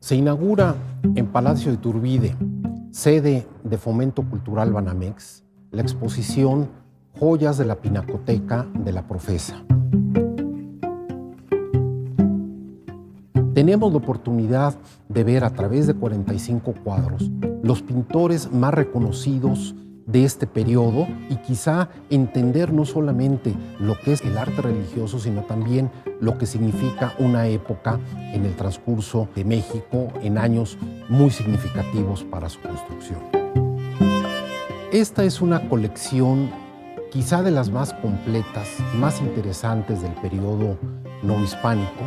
Se inaugura en Palacio de Iturbide, sede de Fomento Cultural Banamex, la exposición Joyas de la Pinacoteca de la Profesa. Tenemos la oportunidad de ver a través de 45 cuadros los pintores más reconocidos de este periodo y quizá entender no solamente lo que es el arte religioso, sino también lo que significa una época en el transcurso de México en años muy significativos para su construcción. Esta es una colección quizá de las más completas, más interesantes del periodo novohispánico.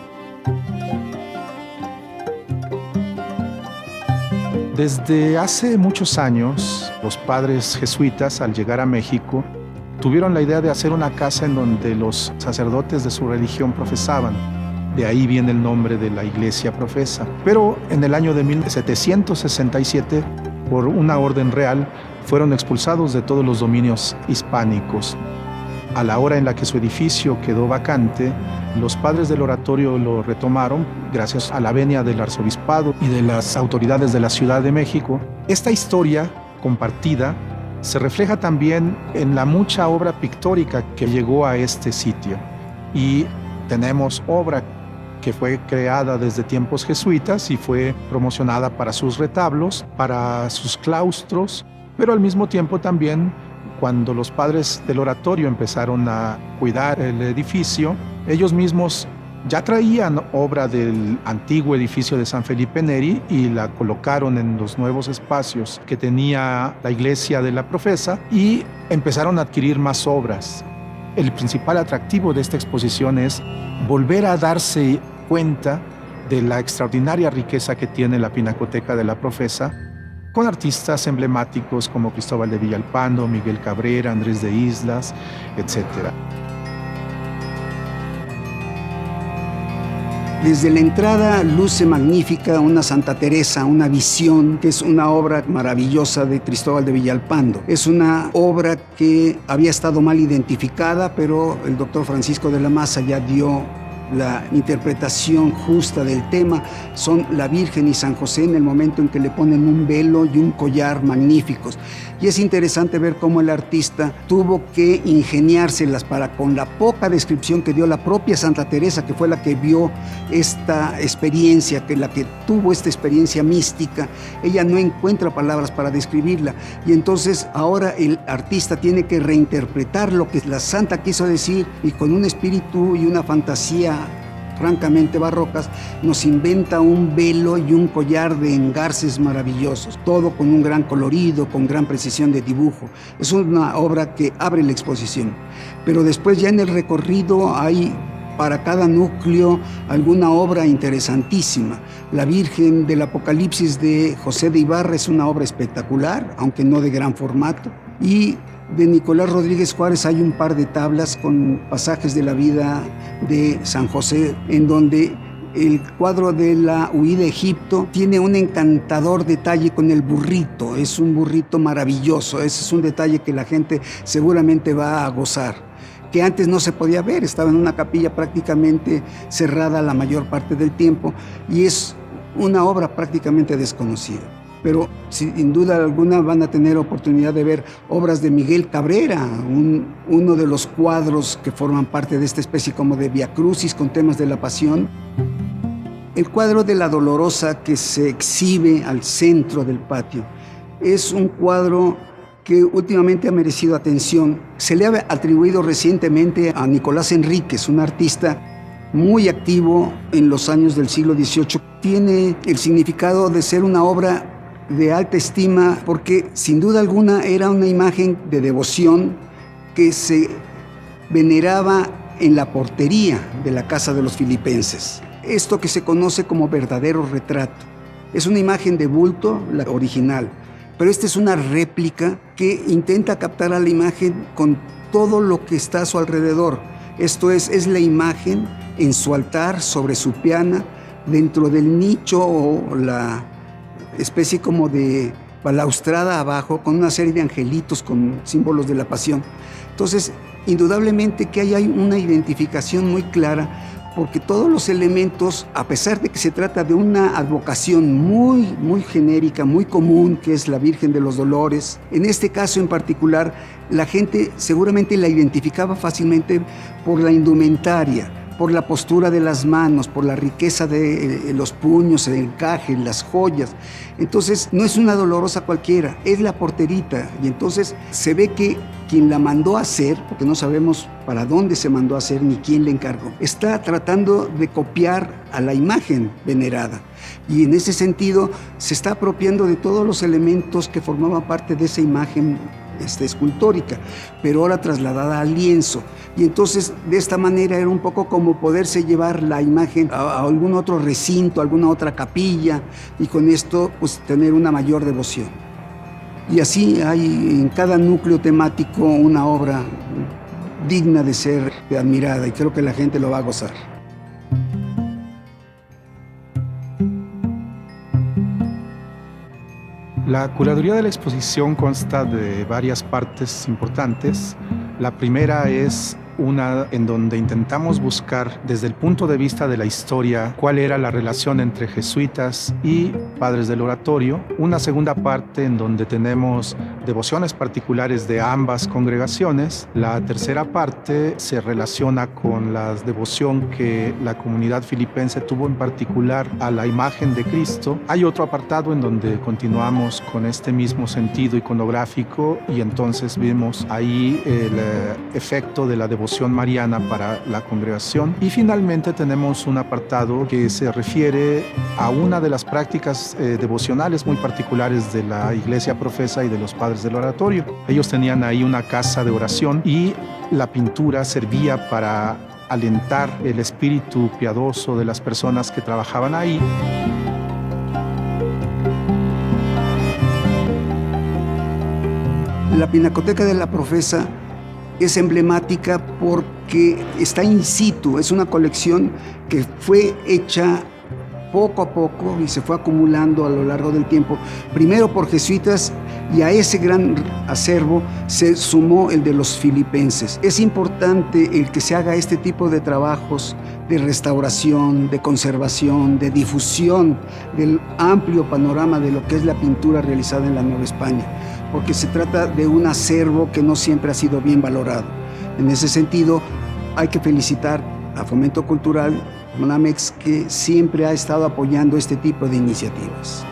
Desde hace muchos años, los padres jesuitas, al llegar a México, tuvieron la idea de hacer una casa en donde los sacerdotes de su religión profesaban. De ahí viene el nombre de la iglesia Profesa. Pero en el año de 1767, por una orden real, fueron expulsados de todos los dominios hispánicos. A la hora en la que su edificio quedó vacante, los padres del oratorio lo retomaron gracias a la venia del arzobispado y de las autoridades de la Ciudad de México. Esta historia compartida se refleja también en la mucha obra pictórica que llegó a este sitio. Y tenemos obra que fue creada desde tiempos jesuitas y fue promocionada para sus retablos, para sus claustros, pero al mismo tiempo también cuando los padres del oratorio empezaron a cuidar el edificio, ellos mismos ya traían obra del antiguo edificio de San Felipe Neri y la colocaron en los nuevos espacios que tenía la iglesia de la Profesa y empezaron a adquirir más obras. El principal atractivo de esta exposición es volver a darse cuenta de la extraordinaria riqueza que tiene la Pinacoteca de la Profesa, con artistas emblemáticos como Cristóbal de Villalpando, Miguel Cabrera, Andrés de Islas, etc. Desde la entrada luce magnífica una Santa Teresa, una visión, que es una obra maravillosa de Cristóbal de Villalpando. Es una obra que había estado mal identificada, pero el doctor Francisco de la Maza ya dio la interpretación justa del tema. Son la Virgen y San José en el momento en que le ponen un velo y un collar magníficos. Y es interesante ver cómo el artista tuvo que ingeniárselas para, con la poca descripción que dio la propia Santa Teresa, que fue la que vio esta experiencia, la que tuvo esta experiencia mística, ella no encuentra palabras para describirla. Y entonces ahora el artista tiene que reinterpretar lo que la Santa quiso decir y con un espíritu y una fantasía francamente barrocas, nos inventa un velo y un collar de engarces maravillosos, todo con un gran colorido, con gran precisión de dibujo. Es una obra que abre la exposición, pero después ya en el recorrido hay para cada núcleo alguna obra interesantísima. La Virgen del Apocalipsis de José de Ibarra es una obra espectacular, aunque no de gran formato, y de Nicolás Rodríguez Juárez hay un par de tablas con pasajes de la vida de San José, en donde el cuadro de la huida a Egipto tiene un encantador detalle con el burrito. Es un burrito maravilloso. Ese es un detalle que la gente seguramente va a gozar, que antes no se podía ver. Estaba en una capilla prácticamente cerrada la mayor parte del tiempo y es una obra prácticamente desconocida. Pero sin duda alguna van a tener oportunidad de ver obras de Miguel Cabrera, uno de los cuadros que forman parte de esta especie como de Via Crucis con temas de la Pasión. El cuadro de la Dolorosa que se exhibe al centro del patio es un cuadro que últimamente ha merecido atención. Se le ha atribuido recientemente a Nicolás Enríquez, un artista muy activo en los años del siglo XVIII. Tiene el significado de ser una obra de alta estima porque sin duda alguna era una imagen de devoción que se veneraba en la portería de la casa de los filipenses. Esto que se conoce como verdadero retrato. Es una imagen de bulto, la original, pero esta es una réplica que intenta captar a la imagen con todo lo que está a su alrededor. Esto es la imagen en su altar, sobre su piana, dentro del nicho o la especie como de balaustrada abajo, con una serie de angelitos con símbolos de la pasión. Entonces, indudablemente que hay una identificación muy clara porque todos los elementos, a pesar de que se trata de una advocación muy genérica, muy común, que es la Virgen de los Dolores, en este caso en particular, la gente seguramente la identificaba fácilmente por la indumentaria, por la postura de las manos, por la riqueza de los puños, el encaje, las joyas. Entonces, no es una dolorosa cualquiera, es la porterita. Y entonces se ve que quien la mandó a hacer, porque no sabemos para dónde se mandó a hacer ni quién le encargó, está tratando de copiar a la imagen venerada. Y en ese sentido se está apropiando de todos los elementos que formaban parte de esa imagen escultórica, pero ahora trasladada al lienzo. Y entonces de esta manera era un poco como poderse llevar la imagen a algún otro recinto, a alguna otra capilla, y con esto pues tener una mayor devoción. Y así hay en cada núcleo temático una obra digna de ser admirada, y creo que la gente lo va a gozar. La curaduría de la exposición consta de varias partes importantes. La primera es una en donde intentamos buscar desde el punto de vista de la historia cuál era la relación entre jesuitas y padres del oratorio. Una segunda parte en donde tenemos devociones particulares de ambas congregaciones. La tercera parte se relaciona con la devoción que la comunidad filipense tuvo en particular a la imagen de Cristo. Hay otro apartado en donde continuamos con este mismo sentido iconográfico y entonces vemos ahí el efecto de la devoción mariana para la congregación. Y finalmente tenemos un apartado que se refiere a una de las prácticas devocionales muy particulares de la Iglesia Profesa y de los padres del oratorio. Ellos tenían ahí una casa de oración y la pintura servía para alentar el espíritu piadoso de las personas que trabajaban ahí. La Pinacoteca de la Profesa es emblemática porque está in situ, es una colección que fue hecha poco a poco y se fue acumulando a lo largo del tiempo, primero por jesuitas, y a ese gran acervo se sumó el de los filipenses. Es importante el que se haga este tipo de trabajos de restauración, de conservación, de difusión del amplio panorama de lo que es la pintura realizada en la Nueva España, porque se trata de un acervo que no siempre ha sido bien valorado. En ese sentido, hay que felicitar a Fomento Cultural, Monamex, que siempre ha estado apoyando este tipo de iniciativas.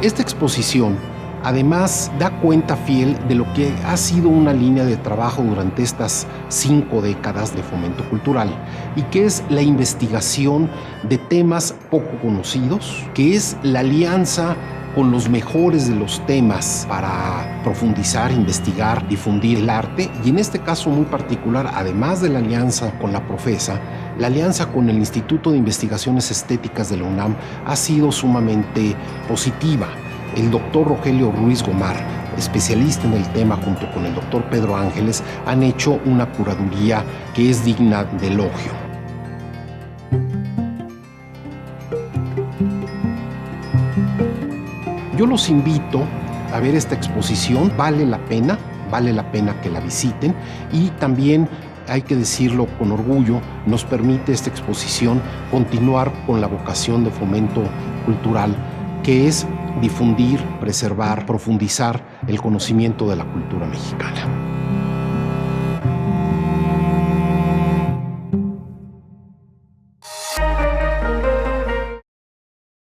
Esta exposición además da cuenta fiel de lo que ha sido una línea de trabajo durante estas 5 décadas de Fomento Cultural, y que es la investigación de temas poco conocidos, que es la alianza con los mejores de los temas para profundizar, investigar, difundir el arte, y en este caso muy particular, además de la alianza con la Profesa, la alianza con el Instituto de Investigaciones Estéticas de la UNAM ha sido sumamente positiva. El doctor Rogelio Ruiz Gomar, especialista en el tema, junto con el doctor Pedro Ángeles, han hecho una curaduría que es digna de elogio. Yo los invito a ver esta exposición, vale la pena que la visiten, y también, hay que decirlo con orgullo, nos permite esta exposición continuar con la vocación de Fomento Cultural, que es difundir, preservar, profundizar el conocimiento de la cultura mexicana.